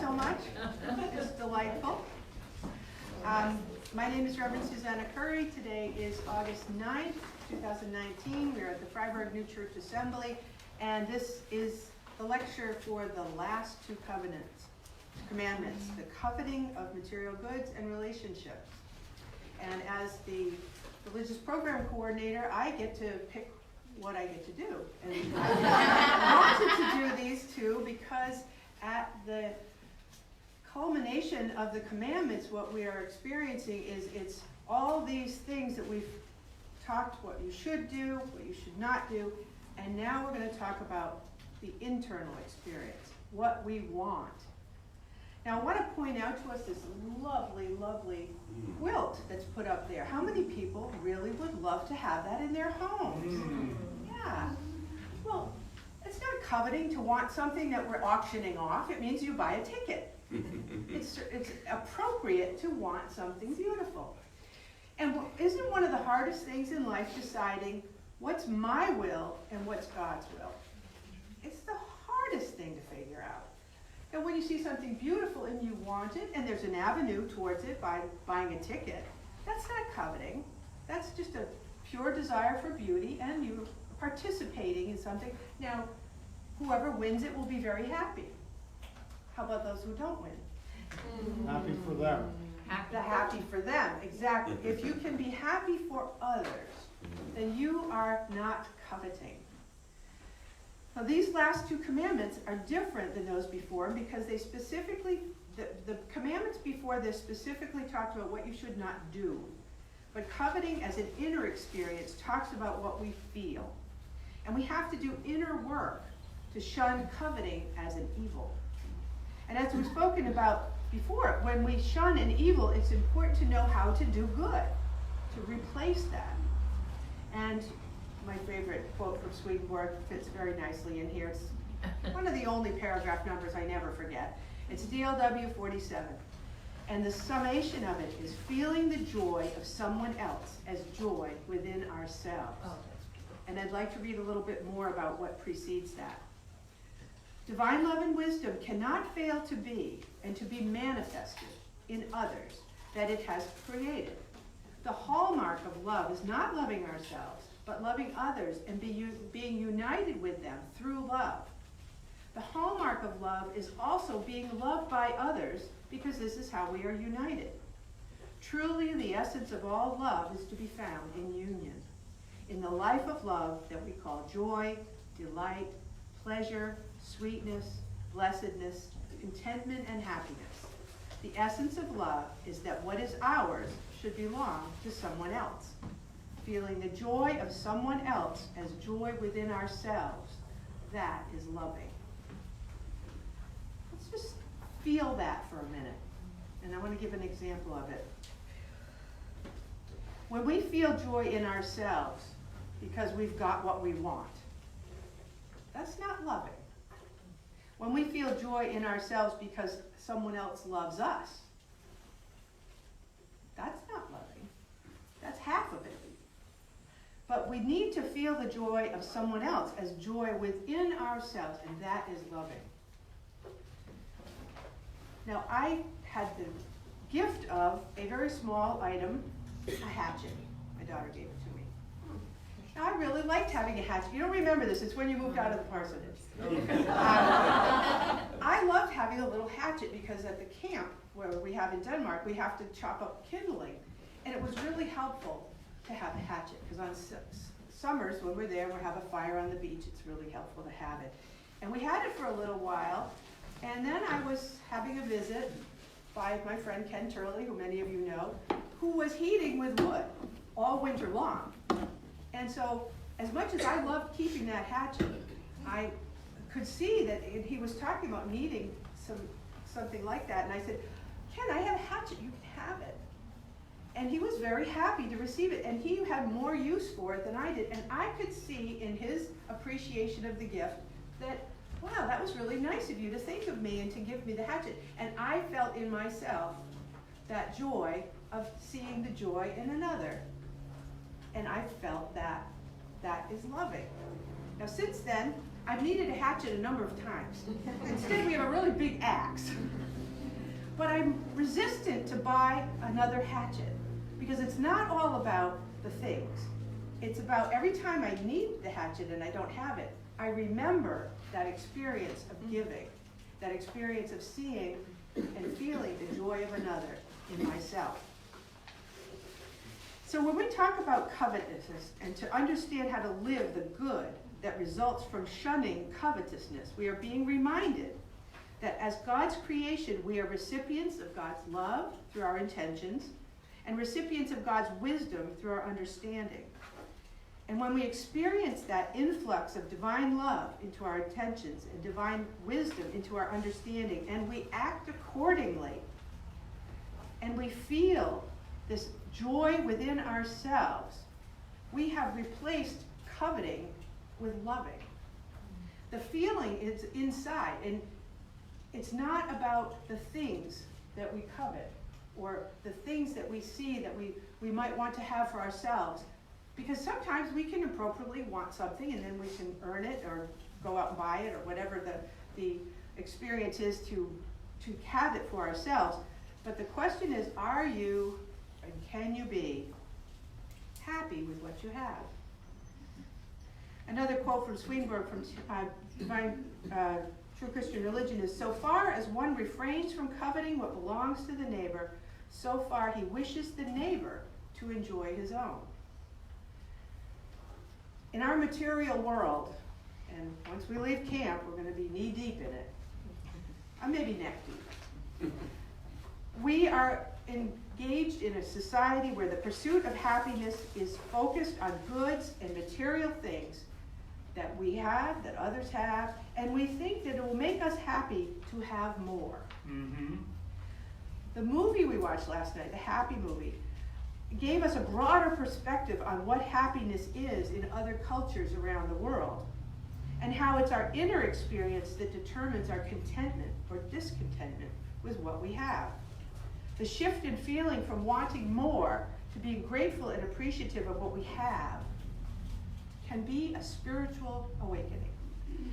so much. It's delightful. My name is Reverend Susannah Currie. Today is August 9th, 2019. We're at the Freiburg New Church Assembly, and this is the lecture for the last two commandments, the coveting of material goods and relationships. And as the religious program coordinator, I get to pick what I get to do. And I wanted to do these two because at the culmination of the commandments, what we are experiencing is it's all these things that we've talked what you should do, what you should not do, and now we're going to talk about the internal experience, what we want. Now I want to point out to us this lovely, lovely quilt that's put up there. How many people really would love to have that in their homes? Yeah. Well, it's not coveting to want something that we're auctioning off. It means you buy a ticket. It's appropriate to want something beautiful. And isn't one of the hardest things in life deciding what's my will and what's God's will? It's the hardest thing to figure out. And when you see something beautiful and you want it, and there's an avenue towards it by buying a ticket, that's not coveting. That's just a pure desire for beauty, and you participating in something. Now, whoever wins it will be very happy. How about those who don't win? Happy for them. Happy for them, exactly. If you can be happy for others, then you are not coveting. Now, these last two commandments are different than those before because they specifically, the commandments before this specifically talked about what you should not do. But coveting as an inner experience talks about what we feel. And we have to do inner work to shun coveting as an evil. And as we've spoken about before, when we shun an evil, it's important to know how to do good, to replace that. And my favorite quote from Swedenborg fits very nicely in here. It's one of the only paragraph numbers I never forget. It's DLW 47. And the summation of it is feeling the joy of someone else as joy within ourselves. And I'd like to read a little bit more about what precedes that. Divine love and wisdom cannot fail to be and to be manifested in others that it has created. The hallmark of love is not loving ourselves, but loving others and being united with them through love. The hallmark of love is also being loved by others because this is how we are united. Truly, the essence of all love is to be found in union, in the life of love that we call joy, delight, pleasure, sweetness, blessedness, contentment, and happiness. The essence of love is that what is ours should belong to someone else. Feeling the joy of someone else as joy within ourselves, that is loving. Let's just feel that for a minute. And I want to give an example of it. When we feel joy in ourselves because we've got what we want, that's not loving. When we feel joy in ourselves because someone else loves us, that's not loving. That's half of it. But we need to feel the joy of someone else as joy within ourselves, and that is loving. Now, I had the gift of a very small item, a hatchet. My daughter gave it to me. Now, I really liked having a hatchet. You don't remember this. It's when you moved out of the parsonage. I loved having a little hatchet because at the camp where we have in Denmark, we have to chop up kindling. And it was really helpful to have a hatchet because on summers when we're there, we have a fire on the beach. It's really helpful to have it. And we had it for a little while. And then I was having a visit by my friend Ken Turley, who many of you know, who was heating with wood all winter long. And so as much as I loved keeping that hatchet, I could see that he was talking about needing something like that. And I said, Ken, I have a hatchet. You can have it. And he was very happy to receive it. And he had more use for it than I did. And I could see in his appreciation of the gift that, wow, that was really nice of you to think of me and to give me the hatchet. And I felt in myself that joy of seeing the joy in another. And I felt that is loving. Now, since then, I've needed a hatchet a number of times. Instead, we have a really big axe. But I'm resistant to buy another hatchet because it's not all about the things. It's about every time I need the hatchet and I don't have it, I remember that experience of giving, that experience of seeing and feeling the joy of another in myself. So when we talk about covetousness and to understand how to live the good that results from shunning covetousness, we are being reminded that as God's creation, we are recipients of God's love through our intentions and recipients of God's wisdom through our understanding. And when we experience that influx of divine love into our intentions and divine wisdom into our understanding, and we act accordingly, and we feel this joy within ourselves, we have replaced coveting with loving. The feeling is inside, and it's not about the things that we covet or the things that we see that we might want to have for ourselves. Because sometimes we can appropriately want something and then we can earn it or go out and buy it or whatever the experience is to have it for ourselves. But the question is, are you and can you be happy with what you have? Another quote from Swinburne from Divine True Christian Religion is, so far as one refrains from coveting what belongs to the neighbor, so far he wishes the neighbor to enjoy his own. In our material world, and once we leave camp, we're going to be knee deep in it. Maybe neck deep. We are engaged in a society where the pursuit of happiness is focused on goods and material things that we have, that others have, and we think that it will make us happy to have more. Mm-hmm. The movie we watched last night, the Happy movie, gave us a broader perspective on what happiness is in other cultures around the world, and how it's our inner experience that determines our contentment or discontentment with what we have. The shift in feeling from wanting more to being grateful and appreciative of what we have can be a spiritual awakening.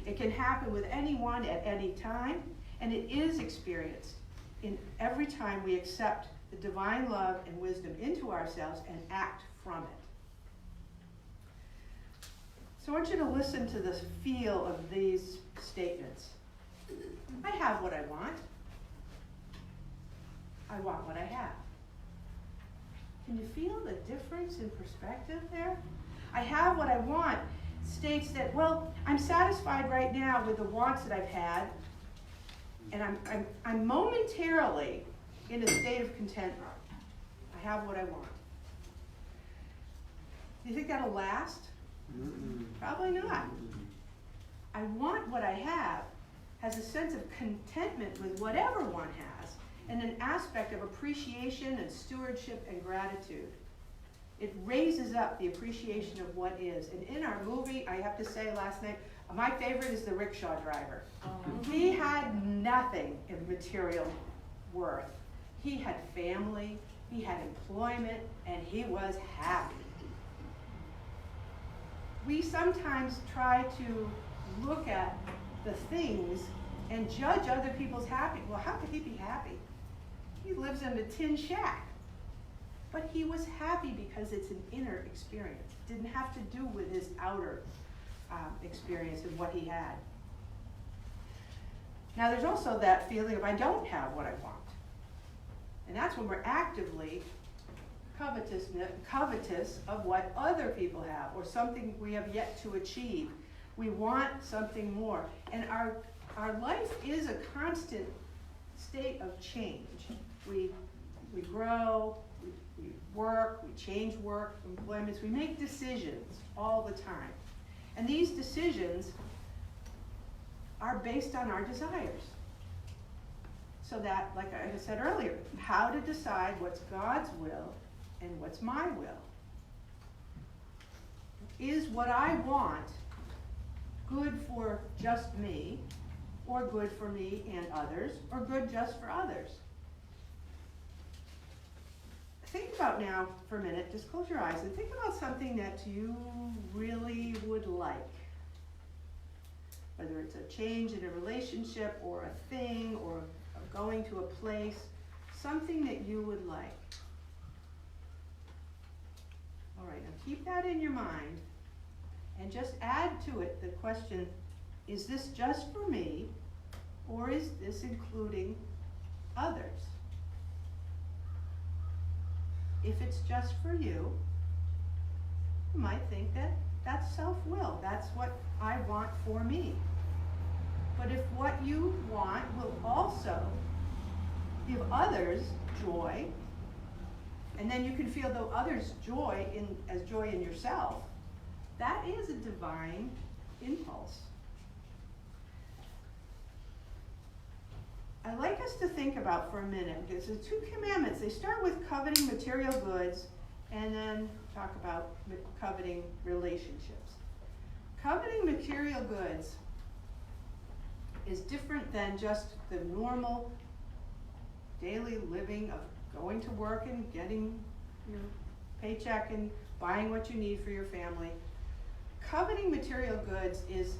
It can happen with anyone at any time, and it is experienced in every time we accept the divine love and wisdom into ourselves and act from it. So I want you to listen to the feel of these statements. I have what I want. I want what I have. Can you feel the difference in perspective there? I have what I want states that, well, I'm satisfied right now with the wants that I've had, and I'm momentarily in a state of contentment. I have what I want. Do you think that'll last? Mm-hmm. Probably not. I want what I have has a sense of contentment with whatever one has, and an aspect of appreciation and stewardship and gratitude. It raises up the appreciation of what is. And in our movie, I have to say last night, my favorite is the rickshaw driver. He had nothing in material worth. He had family, he had employment, and he was happy. We sometimes try to look at the things and judge other people's happiness. Well, how could he be happy? He lives in a tin shack. But he was happy because it's an inner experience. It didn't have to do with his outer experience and what he had. Now there's also that feeling of I don't have what I want. And that's when we're actively covetous of what other people have or something we have yet to achieve. We want something more. And our life is a constant state of change. We grow, we work, we change work, employments, we make decisions all the time. And these decisions are based on our desires. So that, like I said earlier, how to decide what's God's will and what's my will. Is what I want good for just me, or good for me and others, or good just for others? Think about now for a minute, just close your eyes and think about something that you really would like. Whether it's a change in a relationship or a thing or going to a place, something that you would like. All right, now keep that in your mind and just add to it the question, is this just for me or is this including others? If it's just for you, you might think that that's self-will. That's what I want for me. But if what you want will also give others joy, and then you can feel the others' joy as joy in yourself, that is a divine impulse. I'd like us to think about for a minute, because the 2 commandments, they start with coveting material goods and then talk about coveting relationships. Coveting material goods is different than just the normal daily living of going to work and getting your paycheck and buying what you need for your family. Coveting material goods is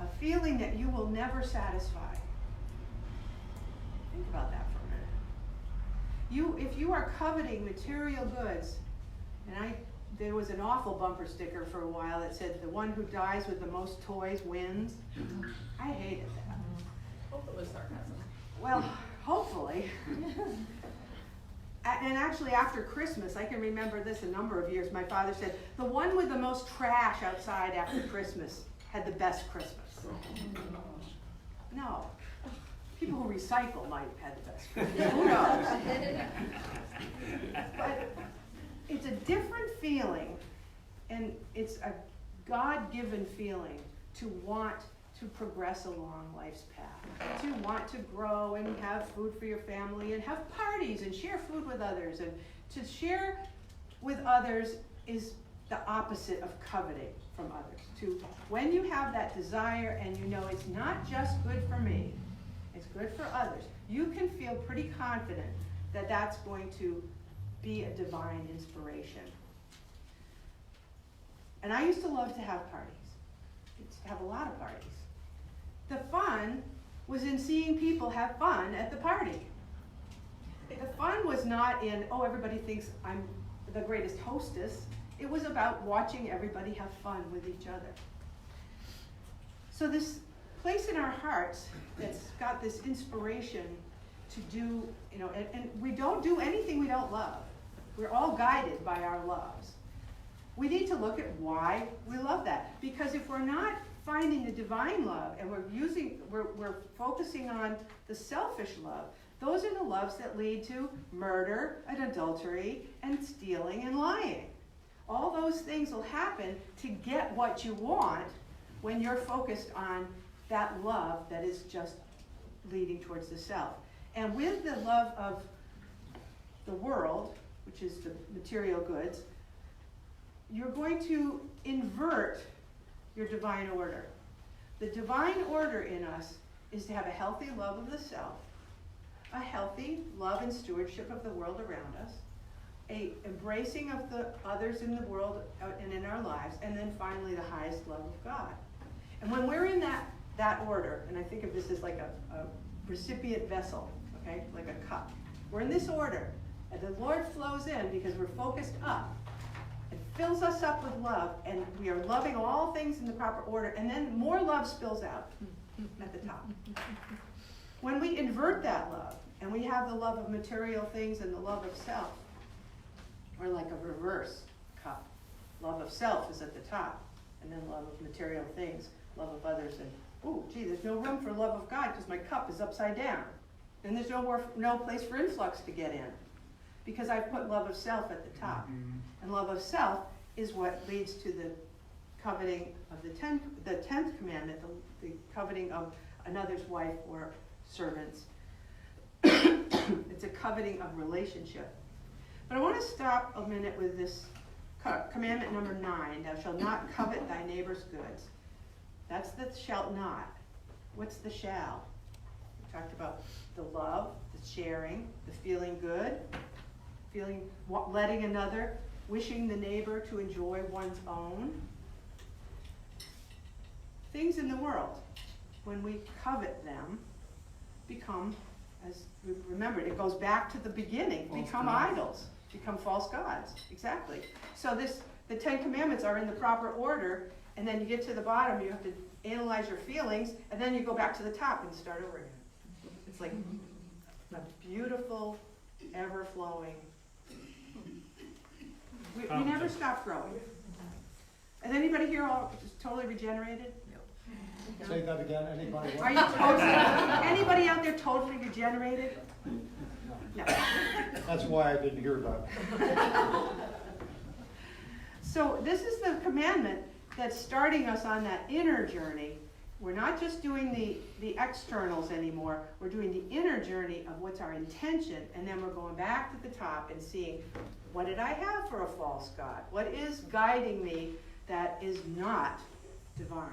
a feeling that you will never satisfy. Think about that for a minute. If you are coveting material goods, and there was an awful bumper sticker for a while that said, "The one who dies with the most toys wins." I hated that. Hope it was sarcasm. Well, hopefully. And actually, after Christmas, I can remember this a number of years, my father said, "The one with the most trash outside after Christmas had the best Christmas." No. People who recycle might have had the best Christmas. Who knows? But it's a different feeling, and it's a God-given feeling to want to progress along life's path, to want to grow and have food for your family and have parties and share food with others. And to share with others is the opposite of coveting from others. When you have that desire and you know it's not just good for me, it's good for others, you can feel pretty confident that that's going to be a divine inspiration. And I used to love to have parties. I used to have a lot of parties. The fun was in seeing people have fun at the party. The fun was not in, oh, everybody thinks I'm the greatest hostess. It was about watching everybody have fun with each other. So this place in our hearts that's got this inspiration to do, and we don't do anything we don't love. We're all guided by our loves. We need to look at why we love that. Because if we're not finding the divine love and we're focusing on the selfish love, those are the loves that lead to murder and adultery and stealing and lying. All those things will happen to get what you want when you're focused on that love that is just leading towards the self. And with the love of the world, which is the material goods, you're going to invert your divine order. The divine order in us is to have a healthy love of the self, a healthy love and stewardship of the world around us, a embracing of the others in the world and in our lives, and then finally the highest love of God. And when we're in that order, and I think of this as like a recipient vessel, okay, like a cup. We're in this order, and the Lord flows in because we're focused up. It fills us up with love, and we are loving all things in the proper order, and then more love spills out at the top. When we invert that love, and we have the love of material things and the love of self, we're like a reverse cup. Love of self is at the top, and then love of material things, love of others, and oh, gee, there's no room for love of God because my cup is upside down. And there's no place for influx to get in because I've put love of self at the top. Mm-hmm. And love of self is what leads to the coveting of the 10th commandment, the coveting of another's wife or servants. It's a coveting of relationship. But I want to stop a minute with this commandment number 9, thou shalt not covet thy neighbor's goods. That's the shalt not. What's the shall? We talked about the love, the sharing, the feeling good, letting another, wishing the neighbor to enjoy one's own. Things in the world, when we covet them, become remember, it goes back to the beginning, False become gods. idols, become false gods, exactly. So the 10 Commandments are in the proper order, and then you get to the bottom, you have to analyze your feelings, and then you go back to the top and start over again. It's like a beautiful, ever-flowing. We never stop growing. Is anybody here all just totally regenerated? Say that again, anybody? Are you totally, anybody out there totally regenerated? No. That's why I didn't hear that. So this is the commandment that's starting us on that inner journey. We're not just doing the externals anymore. We're doing the inner journey of what's our intention, and then we're going back to the top and seeing, what did I have for a false god? What is guiding me that is not divine?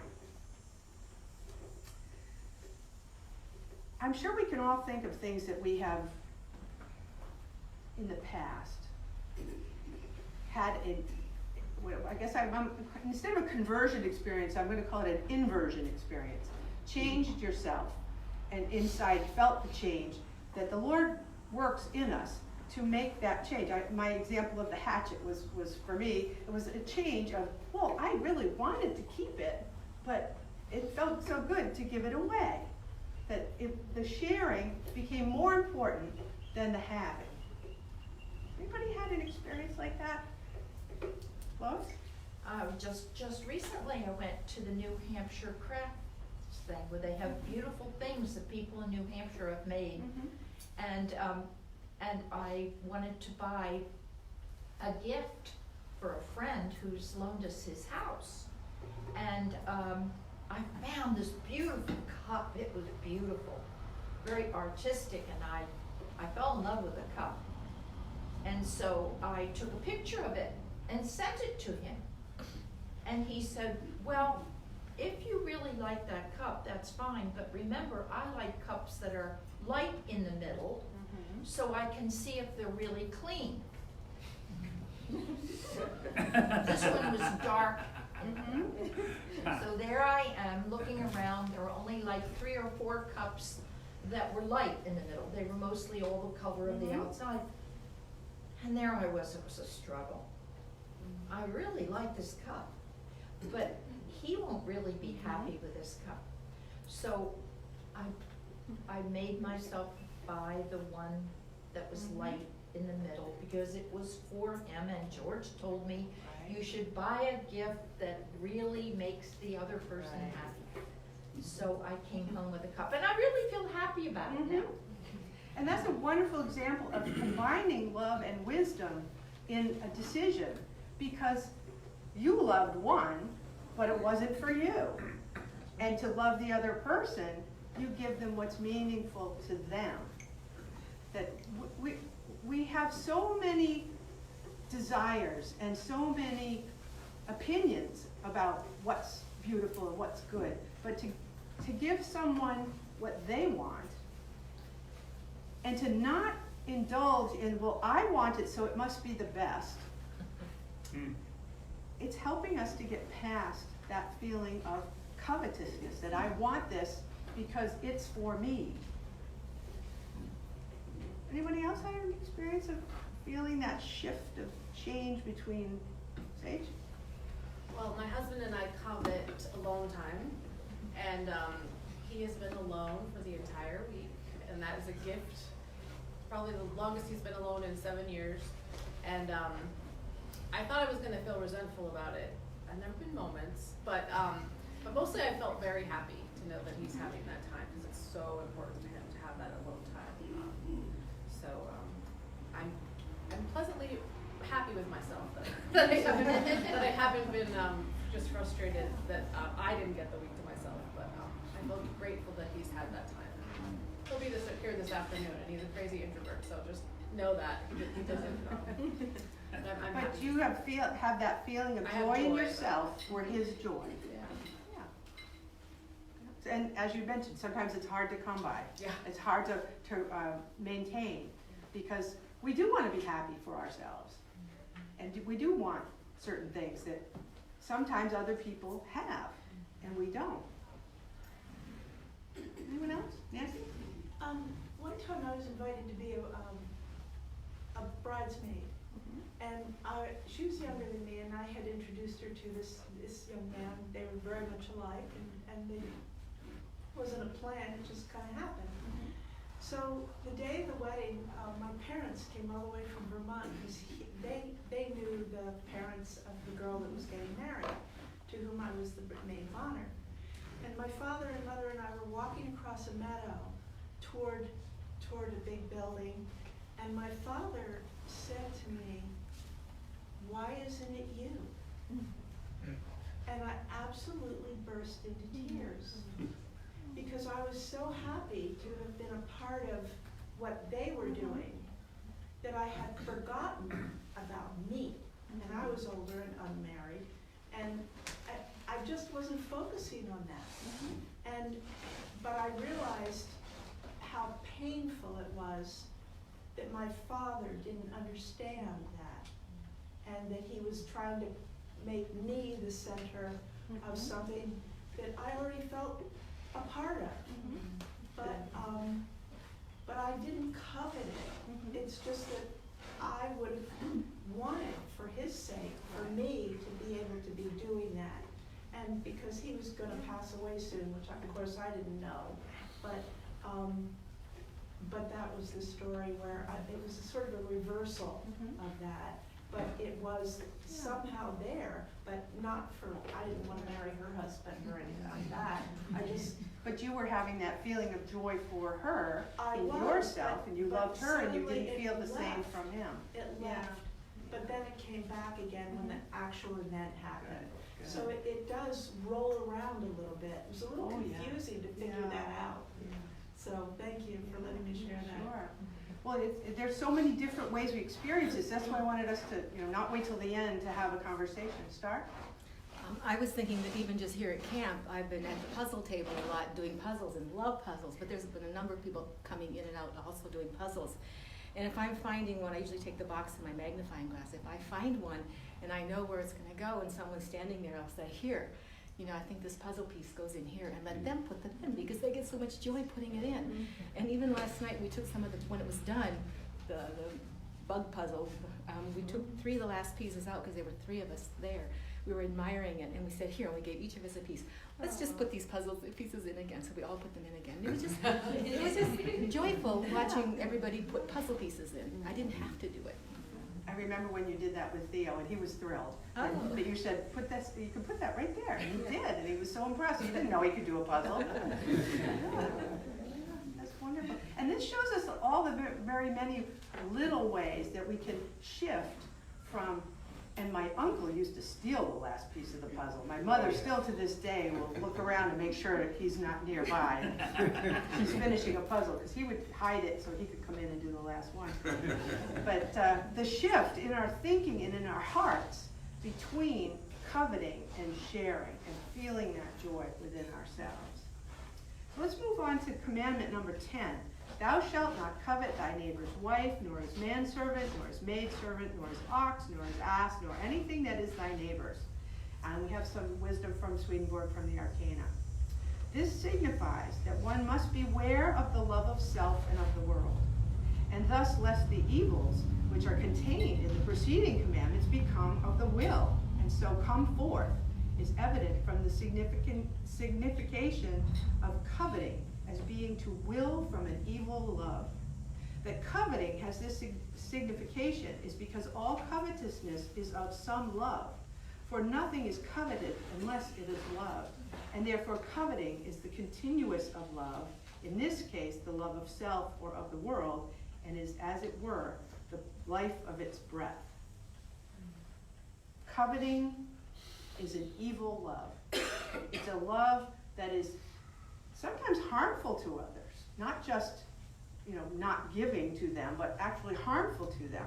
I'm sure we can all think of things that we have in the past had I guess instead of a conversion experience, I'm going to call it an inversion experience. Changed yourself and inside felt the change, that the Lord works in us to make that change. My example of the hatchet was for me, it was a change of, well, I really wanted to keep it, but it felt so good to give it away. That the sharing became more important than the having. Anybody had an experience like that? Close? Just recently I went to the New Hampshire crafts thing where they have beautiful things that people in New Hampshire have made. Mm-hmm. And I wanted to buy a gift for a friend who's loaned us his house. And I found this beautiful cup. It was beautiful, very artistic, and I fell in love with the cup. And so I took a picture of it and sent it to him. And he said, well, if you really like that cup, that's fine, but remember, I like cups that are light in the middle, so I can see if they're really clean. This one was dark. So there I am looking around. There were only like 3 or 4 cups that were light in the middle. They were mostly all the color of the outside. And there I was, it was a struggle. I really like this cup, but he won't really be happy with this cup. So I made myself buy the one that was light in the middle because it was for him, and George told me you should buy a gift that really makes the other person happy. So I came home with a cup, and I really feel happy about it now. And that's a wonderful example of combining love and wisdom in a decision, because you loved one, but it wasn't for you. And to love the other person, you give them what's meaningful to them. That we have so many desires and so many opinions about what's beautiful and what's good, but to give someone what they want, and to not indulge in, well, I want it, so it must be the best. It's helping us to get past that feeling of covetousness, that I want this because it's for me. Anybody else had an experience of feeling that shift of change between Sage? Well, my husband and I covet a long time, and he has been alone for the entire week, and that is a gift. Probably the longest he's been alone in 7 years, and I thought I was going to feel resentful about it. And there have been moments, but mostly I felt very happy to know that he's having that time, because it's so important to him to have that alone time. So I'm pleasantly happy with myself that I haven't been just frustrated that I didn't get the week to myself, but I feel grateful that he's had that time. He'll be here this afternoon, and he's a crazy introvert, so just know that he doesn't. I'm But happy. you have that feeling of I have joy in joy, yourself for his joy. Yeah. And as you mentioned, sometimes it's hard to come by. Yeah. It's hard to maintain, because we do want to be happy for ourselves. And we do want certain things that sometimes other people have, and we don't. Anyone else? Nancy? one time I was invited to be a bridesmaid. And she was younger than me, and I had introduced her to this young man. They were very much alike, and it wasn't a plan, it just kind of happened. So the day of the wedding, my parents came all the way from Vermont because they knew the parents of the girl that was getting married, to whom I was the maid of honor. And my father and mother and I were walking across a meadow toward a big building, and my father said to me, "Why isn't it you?" And I absolutely burst into tears because I was so happy to have been a part of what they were doing that I had forgotten about me. And I was older and unmarried, and I just wasn't focusing on that. But I realized how painful it was that my father didn't understand that, and that he was trying to make me the center of something that I already felt a part of. But I didn't covet it. It's just that I would have wanted, for his sake, for me to be able to be doing that. And because he was going to pass away soon, which of course I didn't know, but that was the story where it was a sort of a reversal of that. But it was somehow there, but not for, I didn't want to marry her husband or anything like that. But you were having that feeling of joy for her in was, yourself, and you but loved her, and you suddenly didn't feel the it same left. from him. It left, but then it came back again when the actual event happened. So it does roll around a little bit. It was a little confusing to figure that out. So thank you for letting me share that. Sure. Well, there's so many different ways we experience this. That's why I wanted us to, not wait till the end to have a conversation. Start. I was thinking that even just here at camp, I've been at the puzzle table a lot doing puzzles and love puzzles, but there's been a number of people coming in and out also doing puzzles. And if I'm finding one, I usually take the box in my magnifying glass. If I find one and I know where it's going to go and someone's standing there, I'll say, here, I think this puzzle piece goes in here, and let them put them in because they get so much joy putting it in. And even last night we took some of when it was done, the bug puzzle, we took 3 of the last pieces out because there were 3 of us there. We were admiring it, and we said, here, and we gave each of us a piece. Let's just put these puzzle pieces in again. So we all put them in again. It was just joyful watching everybody put puzzle pieces in. I didn't have to do it. I remember when you did that with Theo, and he was thrilled. But you said, you can put that right there. And he did, and he was so impressed. He didn't know he could do a puzzle. That's wonderful. And this shows us all the very many little ways that we can shift from. And my uncle used to steal the last piece of the puzzle. My mother still to this day will look around and make sure that he's not nearby. She's finishing a puzzle because he would hide it so he could come in and do the last one. But the shift in our thinking and in our hearts between coveting and sharing and feeling that joy within ourselves. So let's move on to commandment number 10. Thou shalt not covet thy neighbor's wife, nor his manservant, nor his maidservant, nor his ox, nor his ass, nor anything that is thy neighbor's. And we have some wisdom from Swedenborg from the Arcana. This signifies that one must beware of the love of self and of the world, and thus lest the evils which are contained in the preceding commandments become of the will, and so come forth, is evident from the signification of coveting as being to will from an evil love. That coveting has this signification is because all covetousness is of some love, for nothing is coveted unless it is loved, and therefore coveting is the continuous of love, in this case the love of self or of the world, and is as it were the life of its breath. Coveting is an evil love. It's a love that is sometimes harmful to others, not just, not giving to them, but actually harmful to them.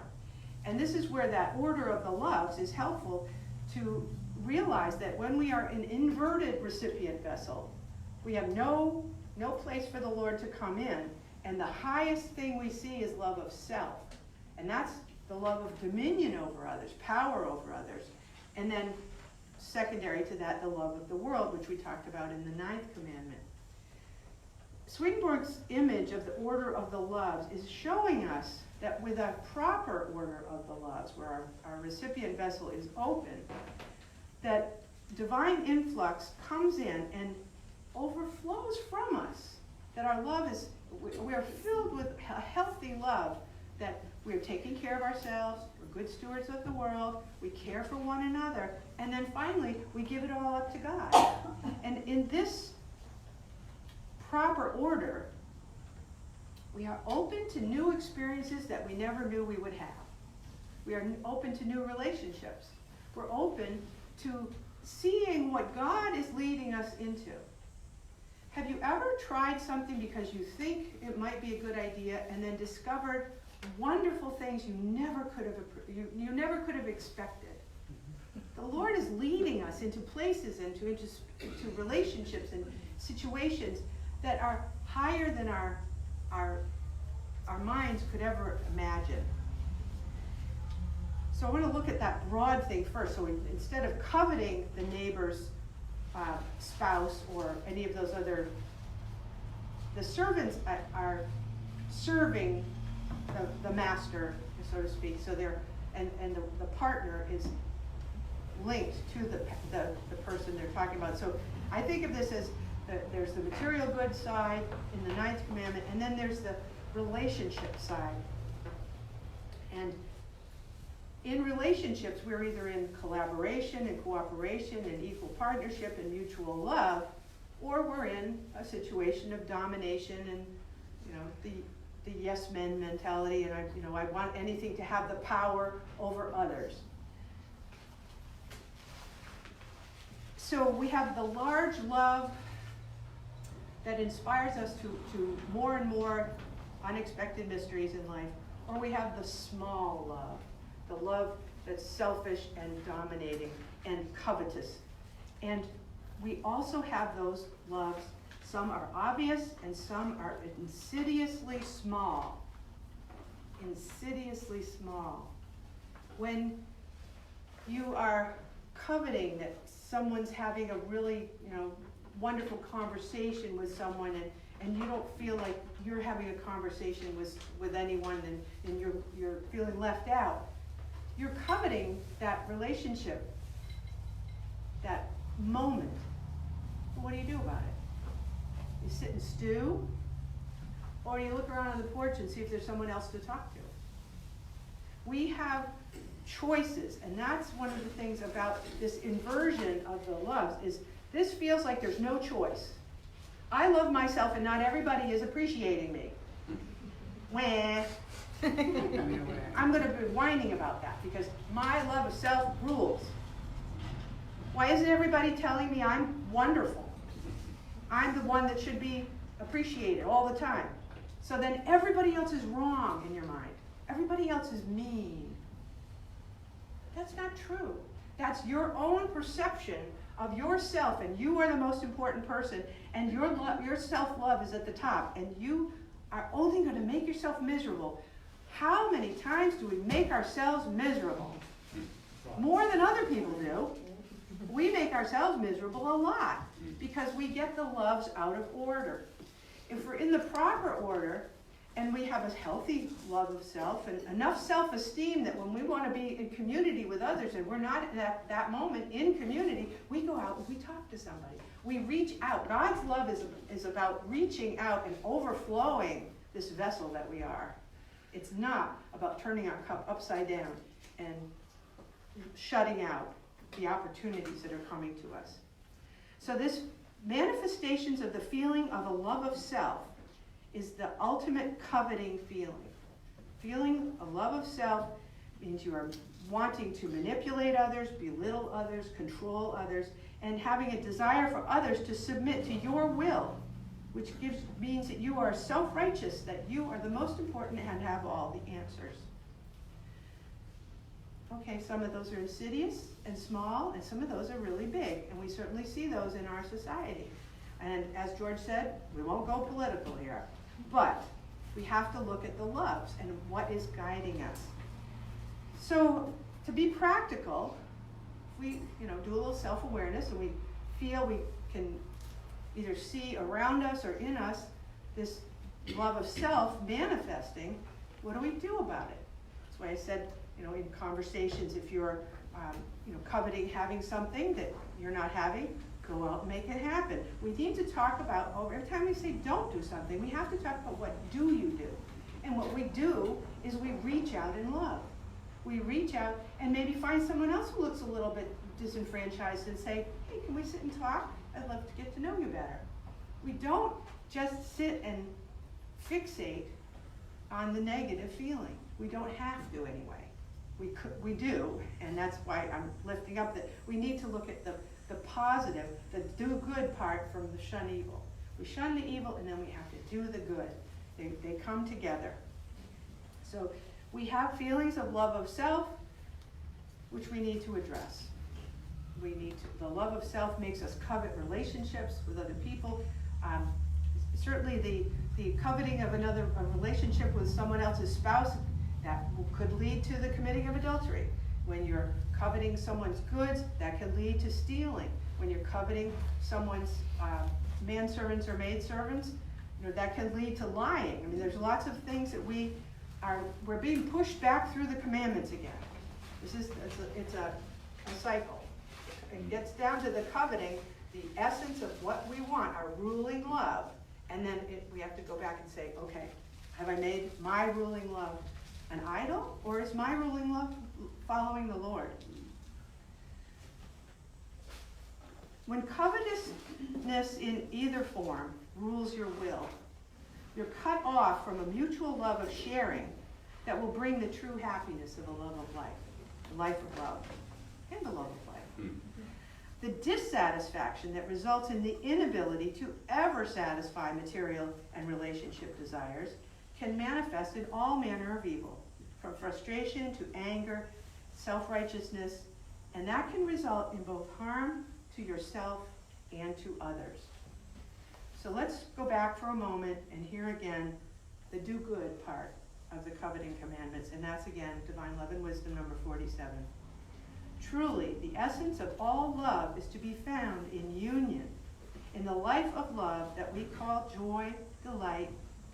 And this is where that order of the loves is helpful to realize that when we are an inverted recipient vessel, we have no place for the Lord to come in, and the highest thing we see is love of self. And that's the love of dominion over others, power over others. And then secondary to that, the love of the world, which we talked about in the 9th commandment. Swedenborg's image of the order of the loves is showing us that with a proper order of the loves, where our recipient vessel is open, that divine influx comes in and overflows from us. That our love is, we are filled with a healthy love, that we're taking care of ourselves, we're good stewards of the world, we care for one another, and then finally we give it all up to God. And in this proper order, we are open to new experiences that we never knew we would have. We are open to new relationships. We're open to seeing what God is leading us into. Have you ever tried something because you think it might be a good idea and then discovered wonderful things you never could have expected? The Lord is leading us into places and into relationships and situations that are higher than our minds could ever imagine. So I want to look at that broad thing first. So instead of coveting the neighbor's spouse or any of those other, the servants are serving the master, so to speak. So they're and the partner is linked to the person they're talking about. So I think of this as there's the material goods side in the 9th commandment, and then there's the relationship side. And in relationships, we're either in collaboration and cooperation and equal partnership and mutual love, or we're in a situation of domination and, the yes men mentality, and I want anything to have the power over others. So we have the large love that inspires us to more and more unexpected mysteries in life, or we have the small love, the love that's selfish and dominating and covetous. And we also have those loves. Some are obvious and some are insidiously small. Insidiously small. When you are coveting that someone's having a really, wonderful conversation with someone, and you don't feel like you're having a conversation with anyone, and you're feeling left out, you're coveting that relationship, that moment. Well, what do you do about it? You sit and stew, or you look around on the porch and see if there's someone else to talk to. We have choices, and that's one of the things about this inversion of the loves, is this feels like there's no choice. I love myself and not everybody is appreciating me. Wah. I'm going to be whining about that because my love of self rules. Why isn't everybody telling me I'm wonderful? I'm the one that should be appreciated all the time. So then everybody else is wrong in your mind. Everybody else is mean. That's not true. That's your own perception of yourself, and you are the most important person, and your self-love is at the top, and you are only going to make yourself miserable. How many times do we make ourselves miserable? More than other people do. We make ourselves miserable a lot because we get the loves out of order. If we're in the proper order, and we have a healthy love of self and enough self-esteem that when we want to be in community with others and we're not at that moment in community, we go out and we talk to somebody. We reach out. God's love is about reaching out and overflowing this vessel that we are. It's not about turning our cup upside down and shutting out the opportunities that are coming to us. So this manifestations of the feeling of a love of self is the ultimate coveting feeling. Feeling a love of self means you are wanting to manipulate others, belittle others, control others, and having a desire for others to submit to your will, which means that you are self-righteous, that you are the most important and have all the answers. Okay, some of those are insidious and small, and some of those are really big, and we certainly see those in our society. And as George said, we won't go political here, but we have to look at the loves and what is guiding us. So to be practical, we do a little self-awareness, and we feel we can either see around us or in us this love of self manifesting, what do we do about it? That's why I said, in conversations, if you're, coveting having something that you're not having, go out and make it happen. We need to talk about, every time we say don't do something, we have to talk about what do you do. And what we do is we reach out in love. We reach out and maybe find someone else who looks a little bit disenfranchised and say, hey, can we sit and talk? I'd love to get to know you better. We don't just sit and fixate on the negative feeling. We don't have to anyway. We do, and that's why I'm lifting up that we need to look at the positive, the do good part from the shun evil. We shun the evil and then we have to do the good. They come together. So we have feelings of love of self, which we need to address. The love of self makes us covet relationships with other people. Certainly the coveting of a relationship with someone else's spouse, that could lead to the committing of adultery. When you're coveting someone's goods, that can lead to stealing. When you're coveting someone's manservants or maidservants, that can lead to lying. I mean, there's lots of things that we're being pushed back through the commandments again. It's a cycle. It gets down to the coveting, the essence of what we want, our ruling love, and then we have to go back and say, okay, have I made my ruling love an idol, or is my ruling love following the Lord? When covetousness in either form rules your will, you're cut off from a mutual love of sharing that will bring the true happiness of the love of life, the life of love, and the love of life. The dissatisfaction that results in the inability to ever satisfy material and relationship desires can manifest in all manner of evil, from frustration to anger, self-righteousness, and that can result in both harm to yourself and to others. So let's go back for a moment and hear again the do-good part of the coveting commandments, and that's again Divine Love and Wisdom number 47. Truly, the essence of all love is to be found in union, in the life of love that we call joy, delight,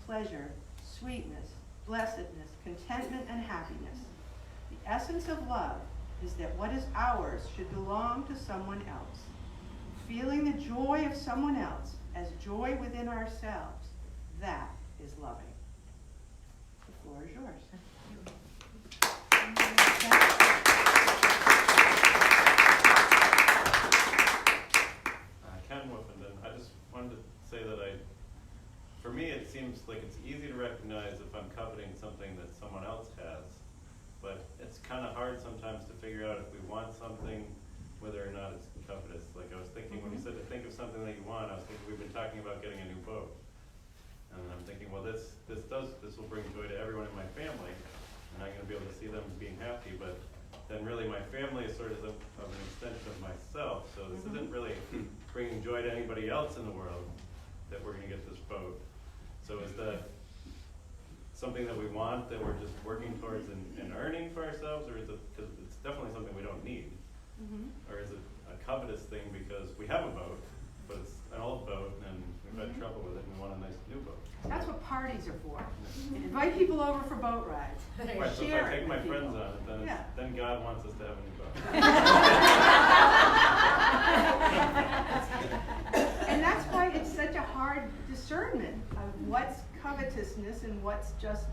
pleasure, sweetness, blessedness, contentment, and happiness. The essence of love is that what is ours should belong to someone else. Feeling the joy of someone else as joy within ourselves, that is loving. The floor is yours. Ken Whippenden. I just wanted to say that for me, it seems like it's easy to recognize if I'm coveting something that someone else has, but it's kind of hard sometimes to figure out if we want something, whether or not it's covetous. Like I was thinking, when you said to think of something that you want, I was thinking we've been talking about getting a new boat. And I'm thinking, well, this will bring joy to everyone in my family, and I'm going to be able to see them being happy, but then really my family is sort of an extension of myself, so this isn't really bringing joy to anybody else in the world that we're going to get this boat. So is that something that we want, that we're just working towards and earning for ourselves, or is it, because it's definitely something we don't need, or is it a covetous thing because we have a boat, but it's an old boat and we've had trouble with it and we want a nice new boat? That's what parties are for. Invite people over for boat rides. Right, so if Share I it take my with friends people. on it, Yeah. then God wants us to have a new boat. And that's why it's such a hard discernment of what's covetousness and what's just,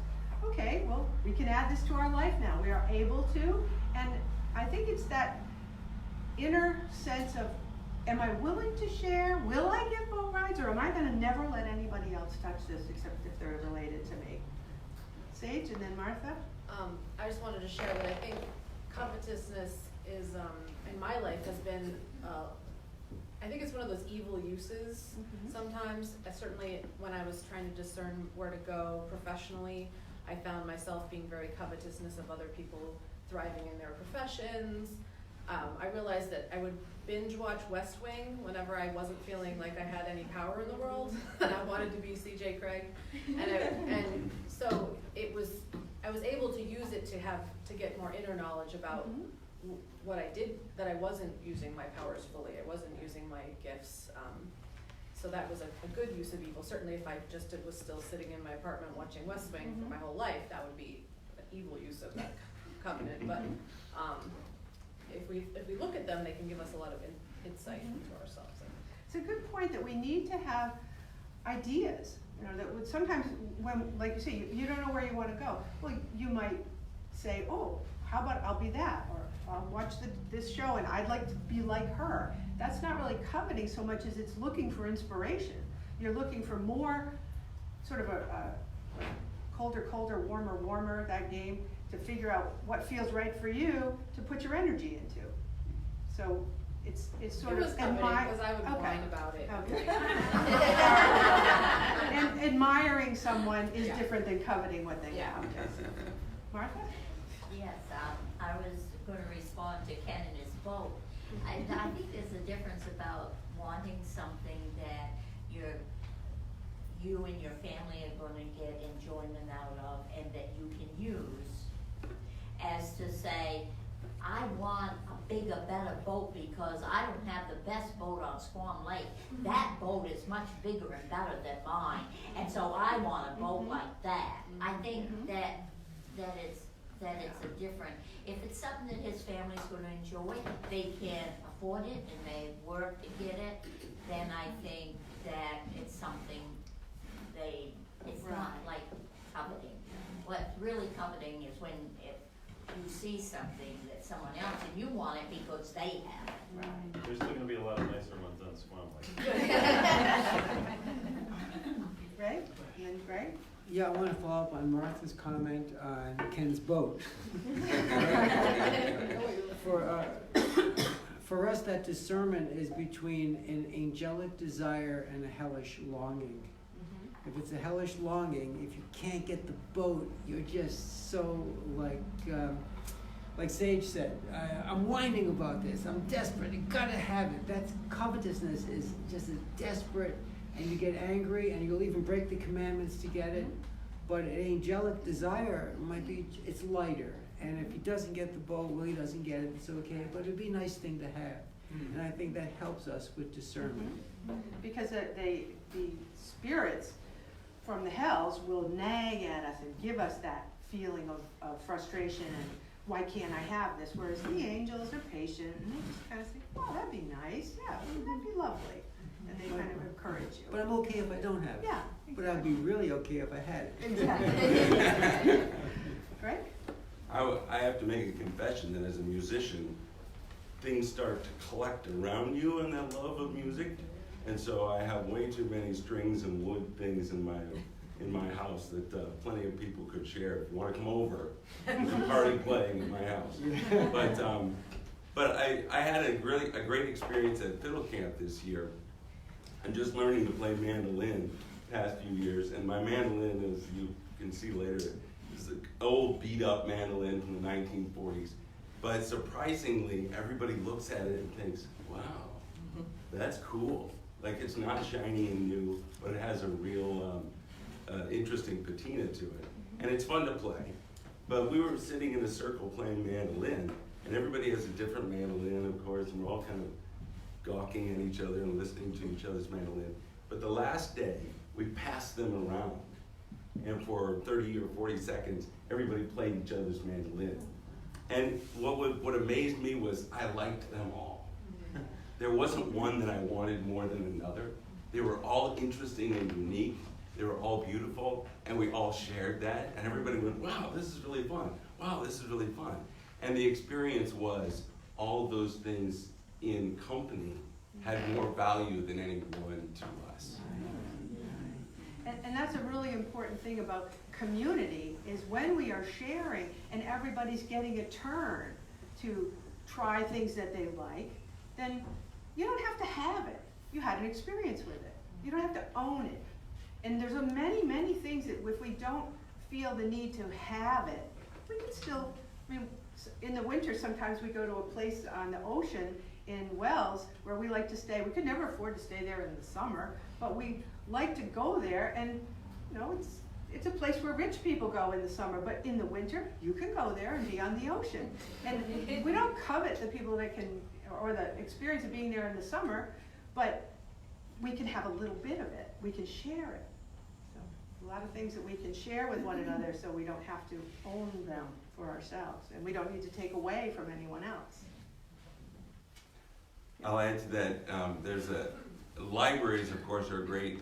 okay, well, we can add this to our life now. We are able to, and I think it's that inner sense of, am I willing to share? Will I get boat rides, or am I going to never let anybody else touch this except if they're related to me? Sage, and then Martha? I just wanted to share that I think covetousness is, in my life, has been, I think it's one of those evil uses sometimes. Certainly when I was trying to discern where to go professionally, I found myself being very covetousness of other people thriving in their professions. I realized that I would binge watch West Wing whenever I wasn't feeling like I had any power in the world, and I wanted to be C.J. Craig, and so I was able to use it to get more inner knowledge about what I did, that I wasn't using my powers fully, I wasn't using my gifts. So that was a good use of evil. Certainly if I just was still sitting in my apartment watching West Wing for my whole life, that would be an evil use of that covenant. But if we look at them, they can give us a lot of insight into ourselves. It's a good point that we need to have ideas, you know, that would sometimes, when, like you say, you don't know where you want to go. Well, you might say, oh, how about I'll be that, or I'll watch this show and I'd like to be like her. That's not really coveting so much as it's looking for inspiration. You're looking for more, sort of a colder, warmer, that game, to figure out what feels right for you to put your energy into. So it's sort it was of coveting because I would whine about it. Okay. And admiring someone is different than coveting what they have. Okay. Martha? Yes, I was going to respond to Ken and his boat. I think there's a difference about wanting something that you and your family are going to get enjoyment out of and that you can use, as to say, I want a bigger, better boat because I don't have the best boat on Squam Lake. That boat is much bigger and better than mine, and so I want a boat like that. I think that it's a different, if it's something that his family's going to enjoy, they can afford it and they work to get it, then I think that it's something it's not like coveting. What really coveting is when if you see something that someone else and you want it because they have it. Right. There's still gonna be a lot of nicer ones on Squam Lake. Greg? And then Greg? Yeah, I want to follow up on Martha's comment on Ken's boat. For us, that discernment is between an angelic desire and a hellish longing. If it's a hellish longing, if you can't get the boat, you're just so like Sage said, I'm whining about this, I'm desperate, I gotta have it. That's covetousness is just as desperate, and you get angry and you'll even break the commandments to get it. But an angelic desire might be, it's lighter. And if he doesn't get the boat, well, he doesn't get it, it's okay. But it'd be a nice thing to have. And I think that helps us with discernment. Because the spirits from the hells will nag at us and give us that feeling of frustration and why can't I have this? Whereas the angels are patient and they just kind of say, oh, that'd be nice. Yeah, that'd be lovely. And they kind of encourage you. But I'm okay if I don't have it. Yeah. But I'd be really okay if I had it. Exactly. Greg? I have to make a confession that as a musician, things start to collect around you in that love of music. And so I have way too many strings and wood things in my house that plenty of people could share. If you want to come over, there's a party playing in my house. But I had a great experience at Fiddle Camp this year. I'm just learning to play mandolin the past few years, and my mandolin, as you can see later, is an old beat-up mandolin from the 1940s. But surprisingly, everybody looks at it and thinks, wow, that's cool. Like, it's not shiny and new, but it has a real interesting patina to it. And it's fun to play. But we were sitting in a circle playing mandolin, and everybody has a different mandolin, of course, and we're all kind of gawking at each other and listening to each other's mandolin. But the last day, we passed them around. And for 30 or 40 seconds, everybody played each other's mandolin. And what amazed me was I liked them all. There wasn't one that I wanted more than another. They were all interesting and unique. They were all beautiful, and we all shared that. And everybody went, wow, this is really fun. Wow, this is really fun. And the experience was all of those things in company had more value than any one to us. And that's a really important thing about community, is when we are sharing and everybody's getting a turn to try things that they like, then you don't have to have it. You had an experience with it. You don't have to own it. And there's many things that if we don't feel the need to have it, we can still, I mean, in the winter sometimes we go to a place on the ocean in Wells where we like to stay. We could never afford to stay there in the summer, but we like to go there, and you know, it's a place where rich people go in the summer, but in the winter you can go there and be on the ocean. And we don't covet the people that can, or the experience of being there in the summer, but we can have a little bit of it, we can share it. So, a lot of things that we can share with one another so we don't have to own them for ourselves, and we don't need to take away from anyone else. I'll add to that, libraries, of course, are a great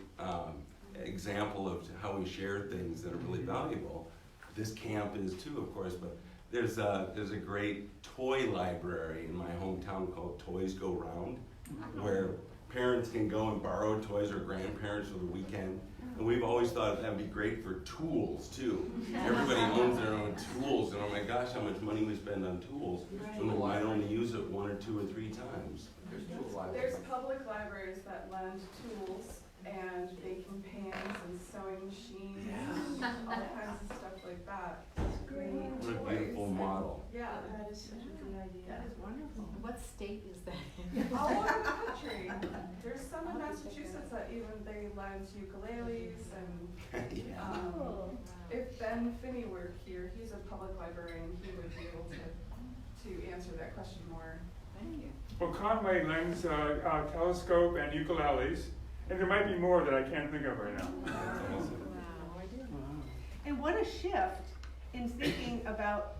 example of how we share things that are really valuable. This camp is too, of course, but there's a great toy library in my hometown called Toys Go Round, where parents can go and borrow toys, or grandparents for the weekend. And we've always thought that'd be great for tools too. Everybody owns their own tools, and oh my gosh, how much money we spend on tools, and we might only use it 1 or 2 or 3 times. There's public libraries that lend tools and baking pans and sewing machines and all kinds of stuff like that. That's great. What a beautiful model. Yeah, That is such a good idea. That is wonderful. What state is that in? all over the country. There's some in Massachusetts that even they lend ukuleles and Oh. if Ben Finney were here, he's a public librarian, he would be able to answer that question more. Thank you. Well, Conway lends a telescope and ukuleles, and there might be more that I can't think of right now. Wow. And what a shift in thinking about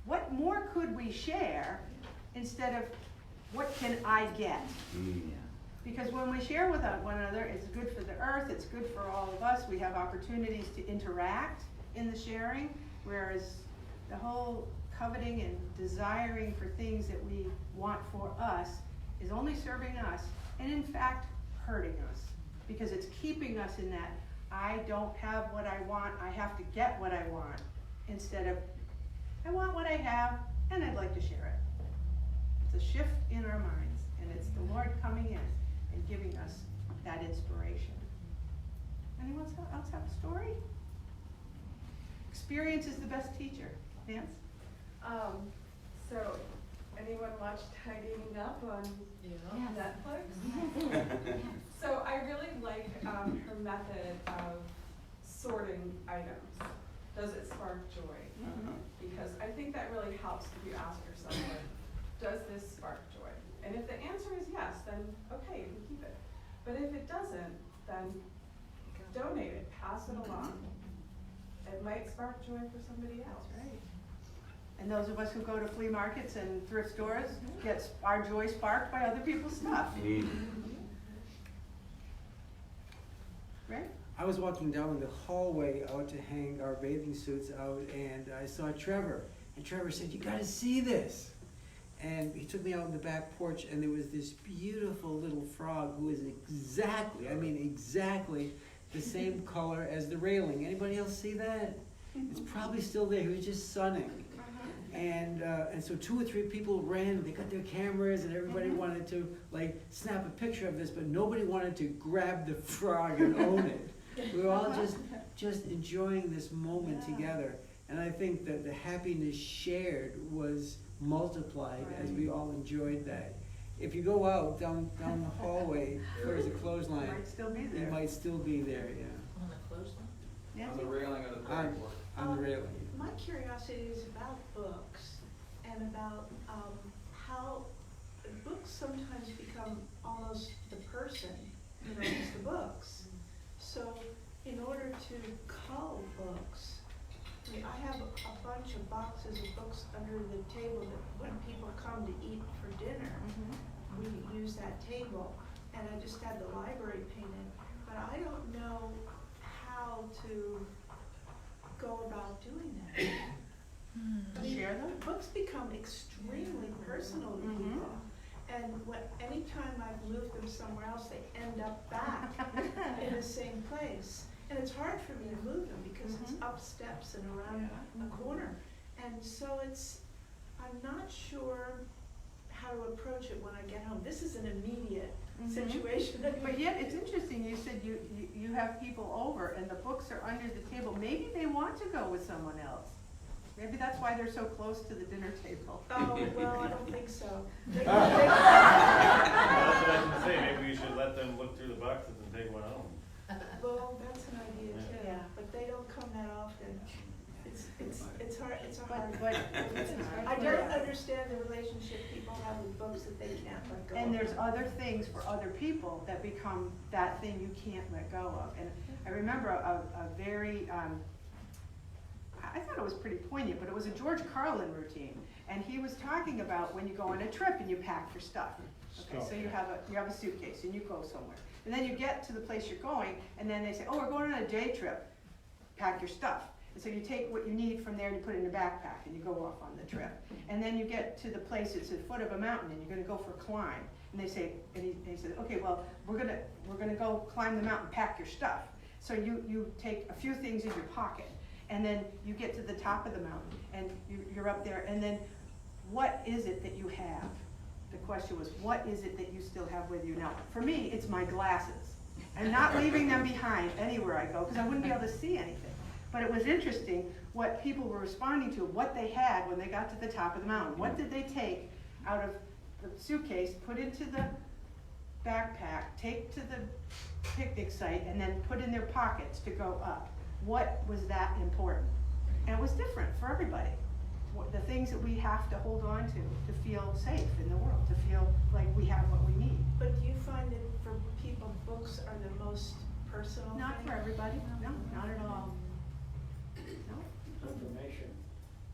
what more could we share instead of what can I get? Because when we share with one another, it's good for the earth, it's good for all of us, we have opportunities to interact in the sharing, whereas the whole coveting and desiring for things that we want for us is only serving us, and in fact, hurting us. Because it's keeping us in that, I don't have what I want, I have to get what I want, instead of, I want what I have, and I'd like to share it. It's a shift in our minds, and it's the Lord coming in and giving us that inspiration. Anyone else have a story? Experience is the best teacher. Nance? So anyone watch Tidying Up on Netflix? So I really like her method of sorting items. Does it spark joy? Because I think that really helps if you ask yourself, like, does this spark joy? And if the answer is yes, then okay, you can keep it. But if it doesn't, then donate it, pass it along. It might spark joy for somebody else. That's right. And those of us who go to flea markets and thrift stores get our joy sparked by other people's stuff. Right? I was walking down the hallway out to hang our bathing suits out, and I saw Trevor. And Trevor said, "You gotta see this." And he took me out on the back porch, and there was this beautiful little frog who is exactly the same color as the railing. Anybody else see that? It's probably still there. He was just sunning. And so 2 or 3 people ran, they got their cameras, and everybody wanted to like snap a picture of this, but nobody wanted to grab the frog and own it. We were all just enjoying this moment together. And I think that the happiness shared was multiplied as we all enjoyed that. If you go out down the hallway, there's a clothesline. Might still be It there. might still be there, yeah. On the clothesline? Nancy? On the railing of the backboard. On the railing. My curiosity is about books and about how books sometimes become almost the person, it's the books. So in order to cull books, I have a bunch of boxes of books under the table that when people come to eat for dinner, we use that table. And I just had the library painted, but I don't know how to go about doing that. Share them? Books become extremely personal to people. And anytime I've moved them somewhere else, they end up back in the same place. And it's hard for me to move them because it's up steps and around a corner. And so I'm not sure how to approach it when I get home. This is an immediate situation. But yet, it's interesting, you said you have people over and the books are under the table. Maybe they want to go with someone else. Maybe that's why they're so close to the dinner table. Oh, well, I don't think so. That's what I was gonna say, maybe we should let them look through the boxes and take one home. Well, that's an idea too, Yeah. but they don't come that often. It's hard, it's a But, hard. but, I don't understand the relationship people have with books that they can't let go of. and there's other things for other people that become that thing you can't let go of. And I remember a very, I thought it was pretty poignant, but it was a George Carlin routine. And he was talking about when you go on a trip and you pack your stuff. Okay, so you have a suitcase and you go somewhere. And then you get to the place you're going, and then they say, oh, we're going on a day trip. Pack your stuff. And so you take what you need from there and you put it in a backpack and you go off on the trip. And then you get to the place, it's at the foot of a mountain and you're gonna go for a climb. And they say, and he said, okay, well, we're gonna go climb the mountain, pack your stuff. So you take a few things in your pocket, and then you get to the top of the mountain and you're up there, and then what is it that you have? The question was, what is it that you still have with you? Now, for me, it's my glasses. I'm not leaving them behind anywhere I go, because I wouldn't be able to see anything. But it was interesting what people were responding to, what they had when they got to the top of the mountain. What did they take out of the suitcase, put into the backpack, take to the picnic site, and then put in their pockets to go up? What was that important? And it was different for everybody. The things that we have to hold on to feel safe in the world, to feel like we have what we need. But do you find that for people, books are the most personal Not thing? for everybody, no, not at all. No. Information.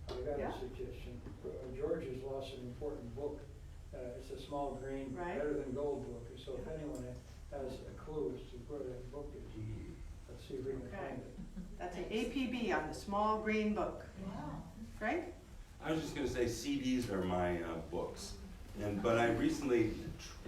I got Yeah. a suggestion. George has lost an important book. It's a small green, Right. better than gold book. So if anyone has a clue as to where that book is, let's see if we can Okay. find it. That's an APB on the small green book. Wow. Frank? I was just gonna say CDs are my books, but I recently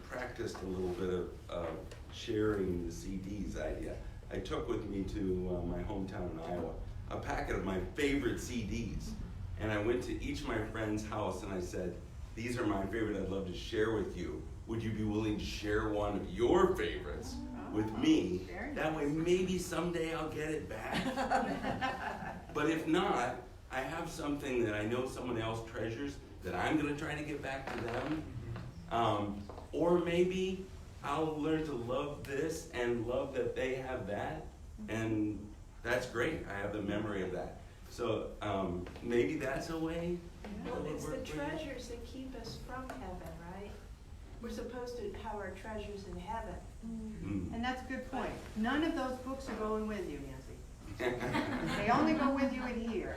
practiced a little bit of sharing the CDs idea. I took with me to my hometown in Iowa a packet of my favorite CDs, and I went to each of my friends' house and I said, these are my favorite, I'd love to share with you. Would you be willing to share one of your favorites with me? Very That way maybe someday I'll get it back. But if not, I have something that I know someone else treasures that I'm gonna try to get back to them. Or maybe I'll learn to love this and love that they have that, and that's great. I have the memory of that. So maybe that's a way. Well, that would it's the work for you. treasures that keep us from heaven, right? We're supposed to have our treasures in heaven. Mm. And that's a good point. None of those books are going with you, Nancy. They only go with you in here.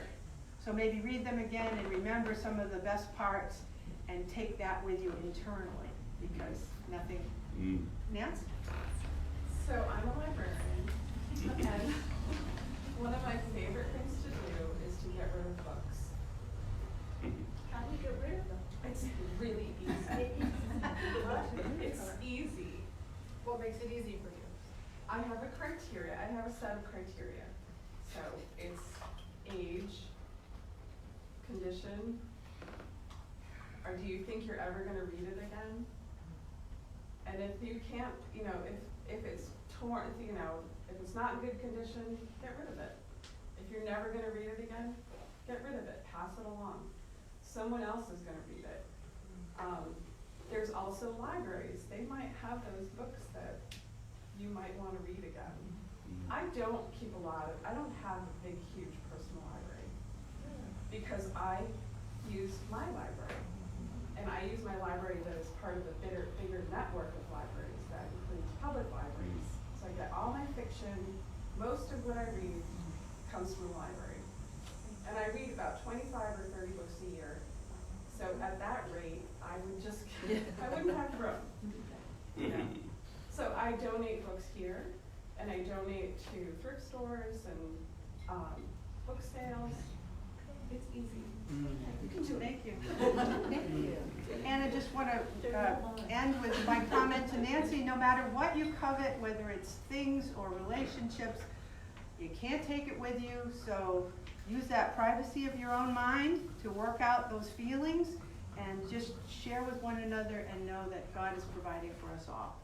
So maybe read them again and remember some of the best parts and take that with you internally, because nothing, Mm. Nancy? So I'm a librarian, and one of my favorite things to do is to get rid of books. How do you get rid of them? It's really easy. It's easy. What makes it easy for you? I have a criteria, I have a set of criteria. So it's age, condition, or do you think you're ever gonna read it again? And if you can't, if it's torn, if it's not in good condition, get rid of it. If you're never gonna read it again, get rid of it, pass it along. Someone else is gonna read it. There's also libraries, they might have those books that you might wanna read again. I don't have a big, huge personal library, because I use my library. And I use my library that is part of a bigger network of libraries that includes public libraries. So I get all my fiction, most of what I read comes from the library. And I read about 25 or 30 books a year. So at that rate, I wouldn't have room. So I donate books here, and I donate to thrift stores and book sales. It's easy. You can do it. Thank you. Thank you. And I just want to end with my comment to Nancy. No matter what you covet, whether it's things or relationships, you can't take it with you. So use that privacy of your own mind to work out those feelings, and just share with one another and know that God is providing for us all.